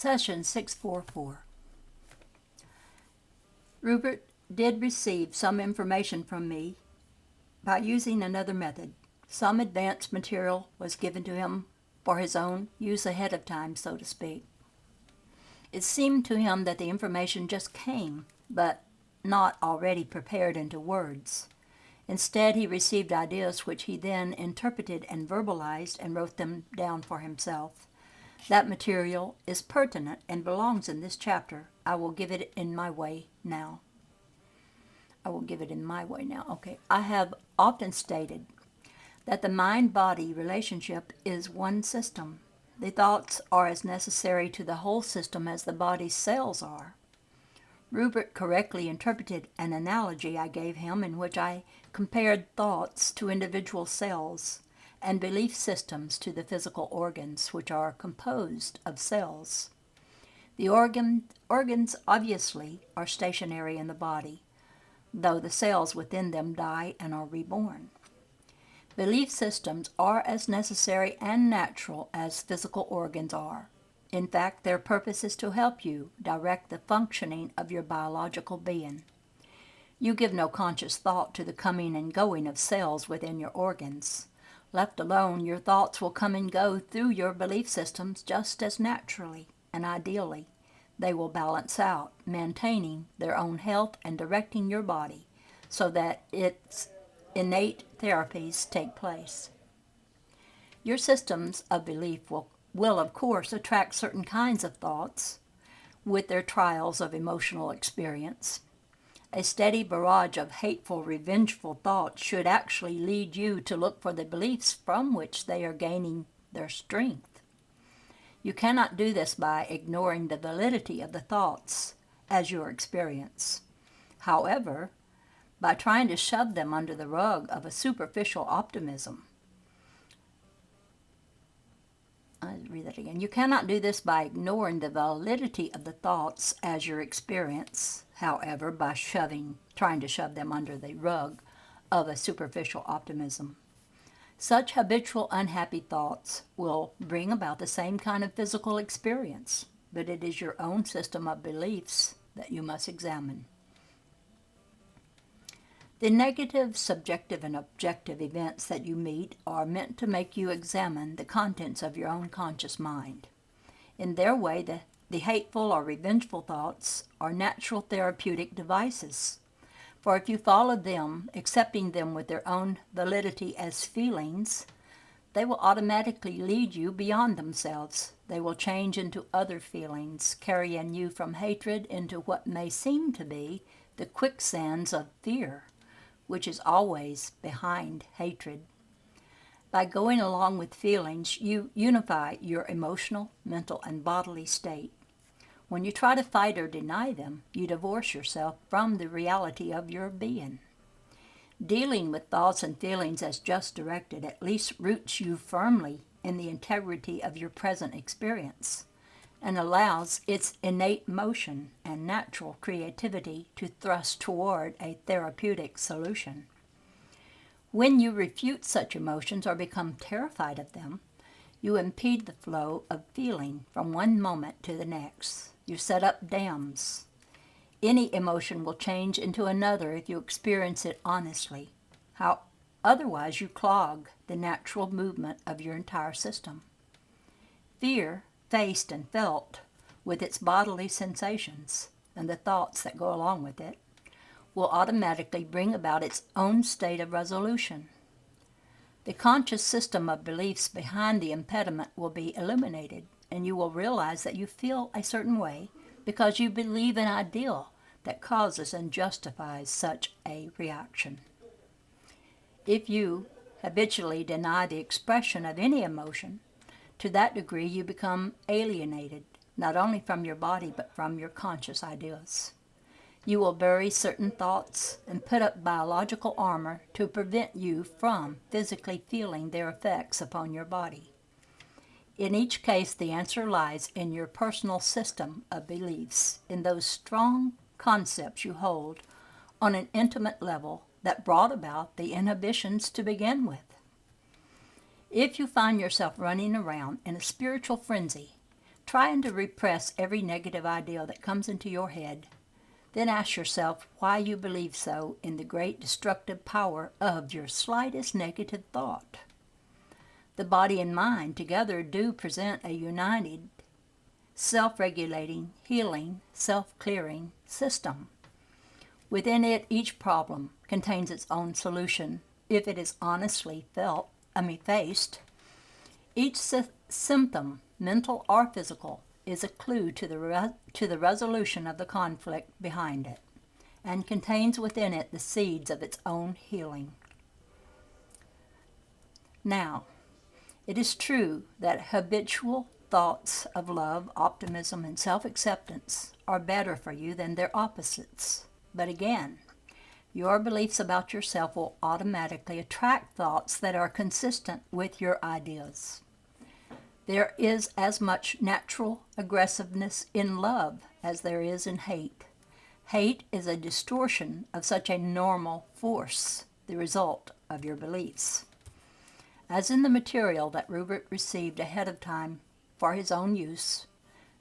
Session 644. Rupert did receive some information from me by using another method. Some advanced material was given to him for his own use ahead of time, so to speak. It seemed to him that the information just came, but not already prepared into words. Instead, he received ideas which he then interpreted and verbalized and wrote them down for himself. That material is pertinent and belongs in this chapter. I will give it in my way now. Okay. I have often stated that the mind-body relationship is one system. The thoughts are as necessary to the whole system as the body's cells are. Rupert correctly interpreted an analogy I gave him in which I compared thoughts to individual cells and belief systems to the physical organs, which are composed of cells. The organs obviously are stationary in the body, though the cells within them die and are reborn. Belief systems are as necessary and natural as physical organs are. In fact, their purpose is to help you direct the functioning of your biological being. You give no conscious thought to the coming and going of cells within your organs. Left alone, your thoughts will come and go through your belief systems just as naturally and ideally. They will balance out, maintaining their own health and directing your body so that its innate therapies take place. Your systems of belief will of course attract certain kinds of thoughts with their trials of emotional experience. A steady barrage of hateful, revengeful thoughts should actually lead you to look for the beliefs from which they are gaining their strength. You cannot do this by ignoring the validity of the thoughts as your experience. However, by trying to shove them under the rug of a superficial optimism. I'll read that again. You cannot do this by ignoring the validity of the thoughts as your experience, however, by trying to shove them under the rug of a superficial optimism. Such habitual unhappy thoughts will bring about the same kind of physical experience, but it is your own system of beliefs that you must examine. The negative, subjective, and objective events that you meet are meant to make you examine the contents of your own conscious mind. In their way, the hateful or revengeful thoughts are natural therapeutic devices. For if you follow them, accepting them with their own validity as feelings, they will automatically lead you beyond themselves. They will change into other feelings, carrying you from hatred into what may seem to be the quicksands of fear, which is always behind hatred. By going along with feelings, you unify your emotional, mental, and bodily state. When you try to fight or deny them, you divorce yourself from the reality of your being. Dealing with thoughts and feelings as just directed at least roots you firmly in the integrity of your present experience and allows its innate motion and natural creativity to thrust toward a therapeutic solution. When you refute such emotions or become terrified of them, you impede the flow of feeling from one moment to the next. You set up dams. Any emotion will change into another if you experience it honestly. Otherwise, you clog the natural movement of your entire system. Fear, faced and felt with its bodily sensations and the thoughts that go along with it, will automatically bring about its own state of resolution. The conscious system of beliefs behind the impediment will be illuminated, and you will realize that you feel a certain way because you believe an ideal that causes and justifies such a reaction. If you habitually deny the expression of any emotion, to that degree you become alienated, not only from your body but from your conscious ideas. You will bury certain thoughts and put up biological armor to prevent you from physically feeling their effects upon your body. In each case, the answer lies in your personal system of beliefs, in those strong concepts you hold on an intimate level that brought about the inhibitions to begin with. If you find yourself running around in a spiritual frenzy, trying to repress every negative idea that comes into your head. Then ask yourself why you believe so in the great destructive power of your slightest negative thought. The body and mind together do present a united, self-regulating, healing, self-clearing system. Within it, each problem contains its own solution if it is honestly faced. Each symptom, mental or physical, is a clue to the resolution of the conflict behind it, and contains within it the seeds of its own healing. Now, it is true that habitual thoughts of love, optimism, and self-acceptance are better for you than their opposites. But again, your beliefs about yourself will automatically attract thoughts that are consistent with your ideas. There is as much natural aggressiveness in love as there is in hate. Hate is a distortion of such a normal force, the result of your beliefs. As in the material that Rupert received ahead of time for his own use,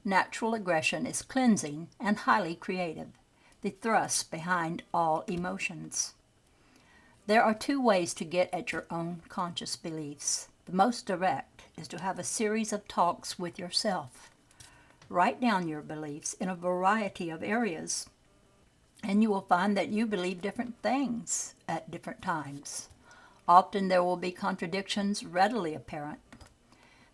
natural aggression is cleansing and highly creative, the thrust behind all emotions. There are two ways to get at your own conscious beliefs. The most direct is to have a series of talks with yourself. Write down your beliefs in a variety of areas, and you will find that you believe different things at different times. Often there will be contradictions readily apparent.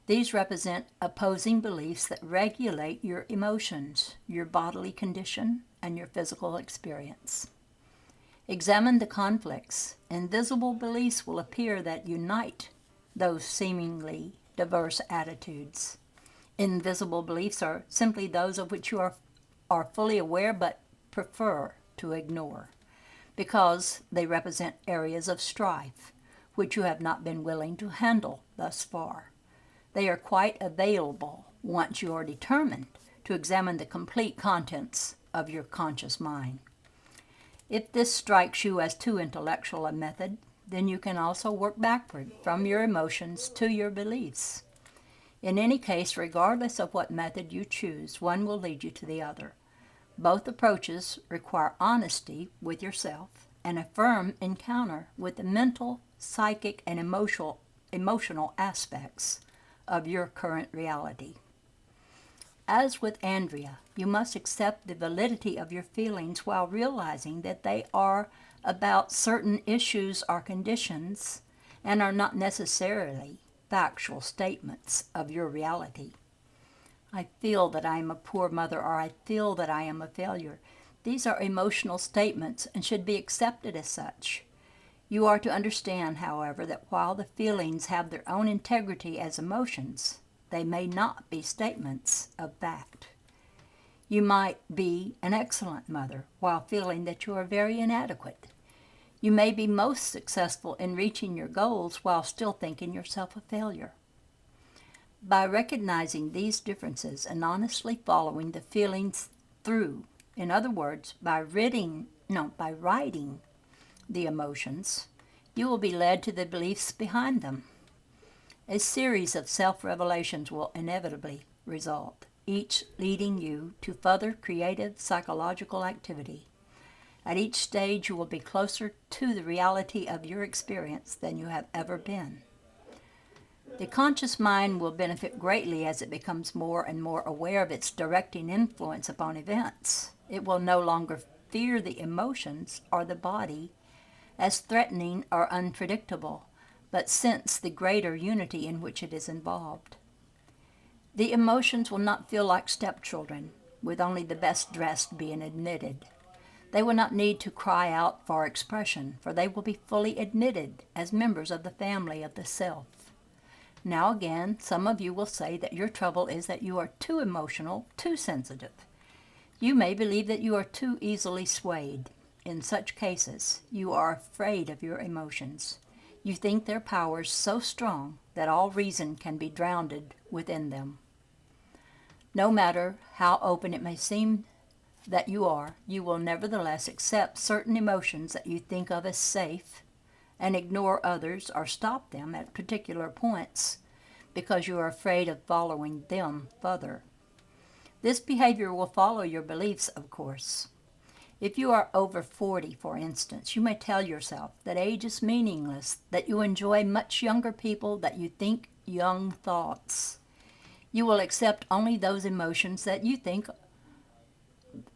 These represent opposing beliefs that regulate your emotions, your bodily condition, and your physical experience. Examine the conflicts. Invisible beliefs will appear that unite those seemingly diverse attitudes. Invisible beliefs are simply those of which you are fully aware but prefer to ignore, because they represent areas of strife which you have not been willing to handle thus far. They are quite available once you are determined to examine the complete contents of your conscious mind. If this strikes you as too intellectual a method, then you can also work backward from your emotions to your beliefs. In any case, regardless of what method you choose, one will lead you to the other. Both approaches require honesty with yourself and a firm encounter with the mental, psychic, and emotional aspects of your current reality. As with Andrea, you must accept the validity of your feelings while realizing that they are about certain issues or conditions and are not necessarily factual statements of your reality. I feel that I am a poor mother, or I feel that I am a failure. These are emotional statements and should be accepted as such. You are to understand, however, that while the feelings have their own integrity as emotions, they may not be statements of fact. You might be an excellent mother while feeling that you are very inadequate. You may be most successful in reaching your goals while still thinking yourself a failure. By recognizing these differences and honestly following the feelings through, in other words, by writing the emotions, you will be led to the beliefs behind them. A series of self-revelations will inevitably result, each leading you to further creative psychological activity. At each stage, you will be closer to the reality of your experience than you have ever been. The conscious mind will benefit greatly as it becomes more and more aware of its directing influence upon events. It will no longer fear the emotions or the body as threatening or unpredictable, but sense the greater unity in which it is involved. The emotions will not feel like stepchildren, with only the best dressed being admitted. They will not need to cry out for expression, for they will be fully admitted as members of the family of the self. Now again, some of you will say that your trouble is that you are too emotional, too sensitive. You may believe that you are too easily swayed. In such cases, you are afraid of your emotions. You think their powers so strong that all reason can be drowned within them. No matter how open it may seem that you are, you will nevertheless accept certain emotions that you think of as safe and ignore others or stop them at particular points because you are afraid of following them further. This behavior will follow your beliefs, of course. If you are over 40, for instance, you may tell yourself that age is meaningless, that you enjoy much younger people, that you think young thoughts. You will accept only those emotions that you think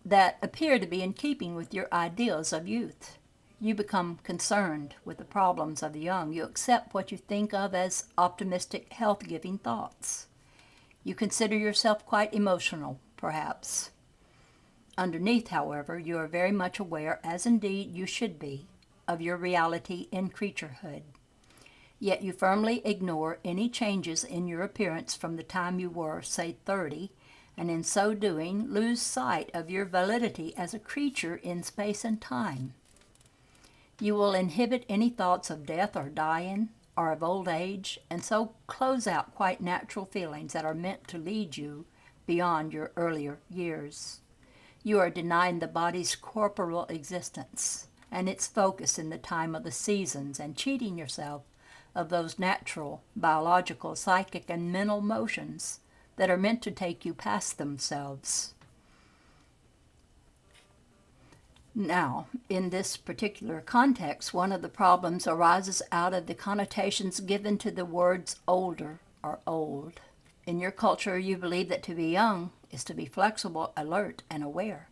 that appear to be in keeping with your ideals of youth. You become concerned with the problems of the young. You accept what you think of as optimistic, health-giving thoughts. You consider yourself quite emotional, perhaps. Underneath, however, you are very much aware, as indeed you should be, of your reality in creaturehood. Yet you firmly ignore any changes in your appearance from the time you were, say, 30, and in so doing lose sight of your validity as a creature in space and time. You will inhibit any thoughts of death or dying, or of old age, and so close out quite natural feelings that are meant to lead you beyond your earlier years. You are denying the body's corporeal existence and its focus in the time of the seasons, and cheating yourself of those natural, biological, psychic, and mental motions that are meant to take you past themselves. Now, in this particular context, one of the problems arises out of the connotations given to the words older or old. In your culture, you believe that to be young is to be flexible, alert, and aware.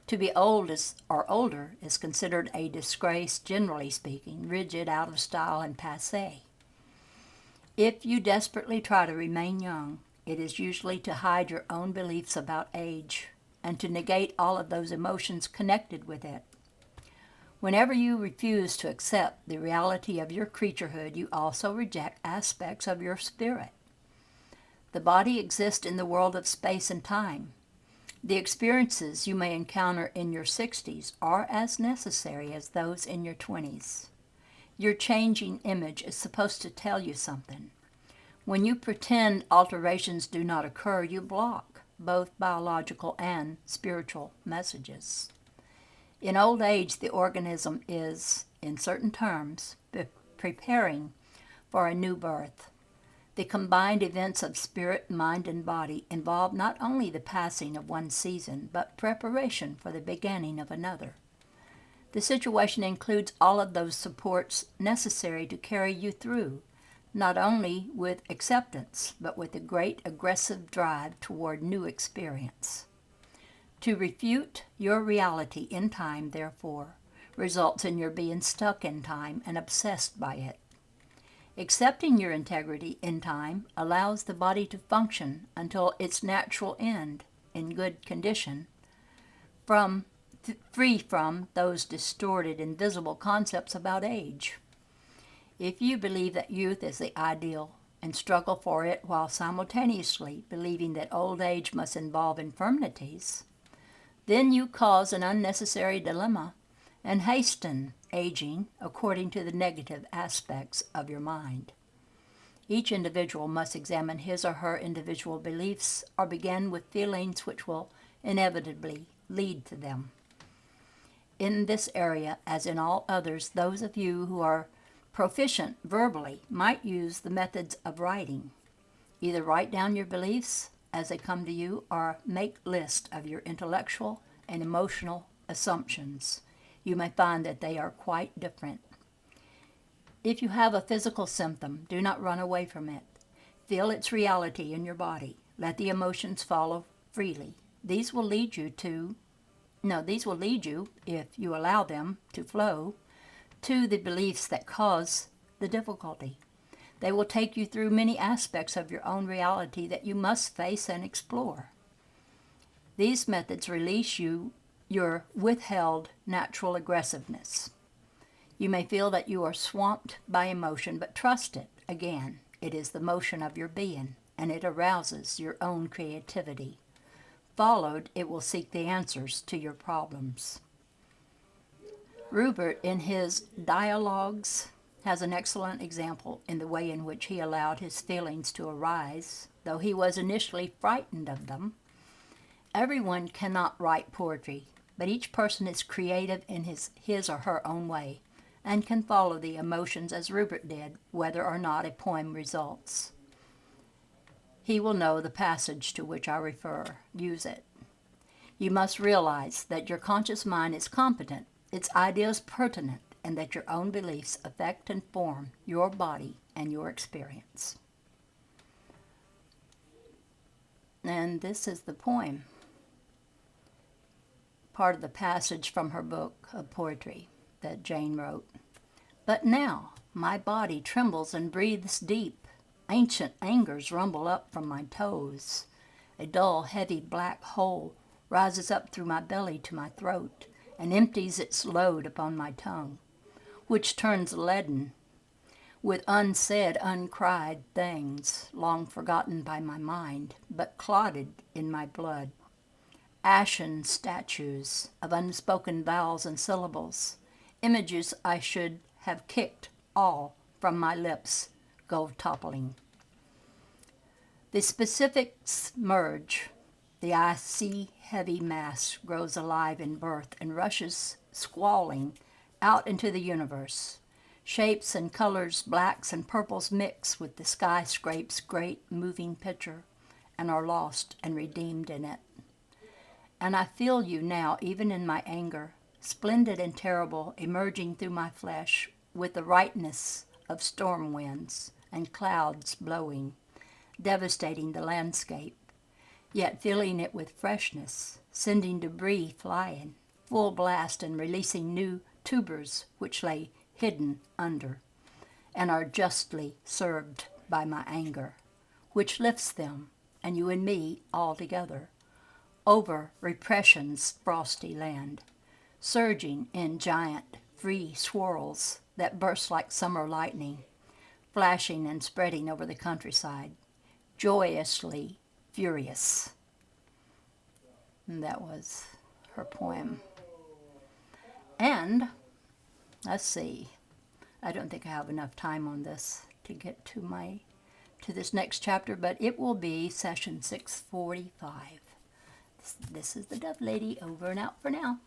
To be old or older is considered a disgrace, generally speaking, rigid, out of style, and passé. If you desperately try to remain young, it is usually to hide your own beliefs about age and to negate all of those emotions connected with it. Whenever you refuse to accept the reality of your creaturehood, you also reject aspects of your spirit. The body exists in the world of space and time. The experiences you may encounter in your 60s are as necessary as those in your 20s. Your changing image is supposed to tell you something. When you pretend alterations do not occur, you block both biological and spiritual messages. In old age, the organism is, in certain terms, preparing for a new birth. The combined events of spirit, mind, and body involve not only the passing of one season, but preparation for the beginning of another. The situation includes all of those supports necessary to carry you through, not only with acceptance, but with a great aggressive drive toward new experience. To refute your reality in time, therefore, results in your being stuck in time and obsessed by it. Accepting your integrity in time allows the body to function until its natural end, in good condition, free from those distorted, invisible concepts about age. If you believe that youth is the ideal and struggle for it while simultaneously believing that old age must involve infirmities, then you cause an unnecessary dilemma and hasten aging according to the negative aspects of your mind. Each individual must examine his or her individual beliefs or begin with feelings which will inevitably lead to them. In this area, as in all others, those of you who are proficient verbally might use the methods of writing. Either write down your beliefs as they come to you or make list of your intellectual and emotional assumptions. You may find that they are quite different. If you have a physical symptom, do not run away from it. Feel its reality in your body. Let the emotions follow freely. These will lead you, if you allow them to flow, to the beliefs that cause the difficulty. They will take you through many aspects of your own reality that you must face and explore. These methods release your withheld natural aggressiveness. You may feel that you are swamped by emotion, but trust it. Again, it is the motion of your being, and it arouses your own creativity. Followed, it will seek the answers to your problems. Rupert, in his dialogues, has an excellent example in the way in which he allowed his feelings to arise, though he was initially frightened of them. Everyone cannot write poetry, but each person is creative in his or her own way, and can follow the emotions as Rupert did, whether or not a poem results. he will know the passage to which I refer. Use it. You must realize that your conscious mind is competent, its ideas pertinent, and that your own beliefs affect and form your body and your experience. And this is the poem, part of the passage from her book of poetry that Jane wrote. But now my body trembles and breathes deep. Ancient angers rumble up from my toes. A dull, heavy black hole rises up through my belly to my throat and empties its load upon my tongue, which turns leaden with unsaid, uncried things long forgotten by my mind, but clotted in my blood. Ashen statues of unspoken vowels and syllables, images I should have kicked all from my lips, go toppling. The specifics merge. The icy, heavy mass grows alive in birth and rushes, squalling, out into the universe. Shapes and colors, blacks and purples mix with the skyscrape's great moving picture and are lost and redeemed in it. And I feel you now, even in my anger, splendid and terrible, emerging through my flesh with the rightness of storm winds and clouds blowing, devastating the landscape, yet filling it with freshness, sending debris flying, full blast, and releasing new tubers which lay hidden under, and are justly served by my anger, which lifts them, and you and me all together, over repression's frosty land, surging in giant, free swirls that burst like summer lightning, flashing and spreading over the countryside, joyously furious. And that was her poem. And let's see, I don't think I have enough time on this to get to this next chapter, but it will be session 645. This is the Dove Lady, over and out for now.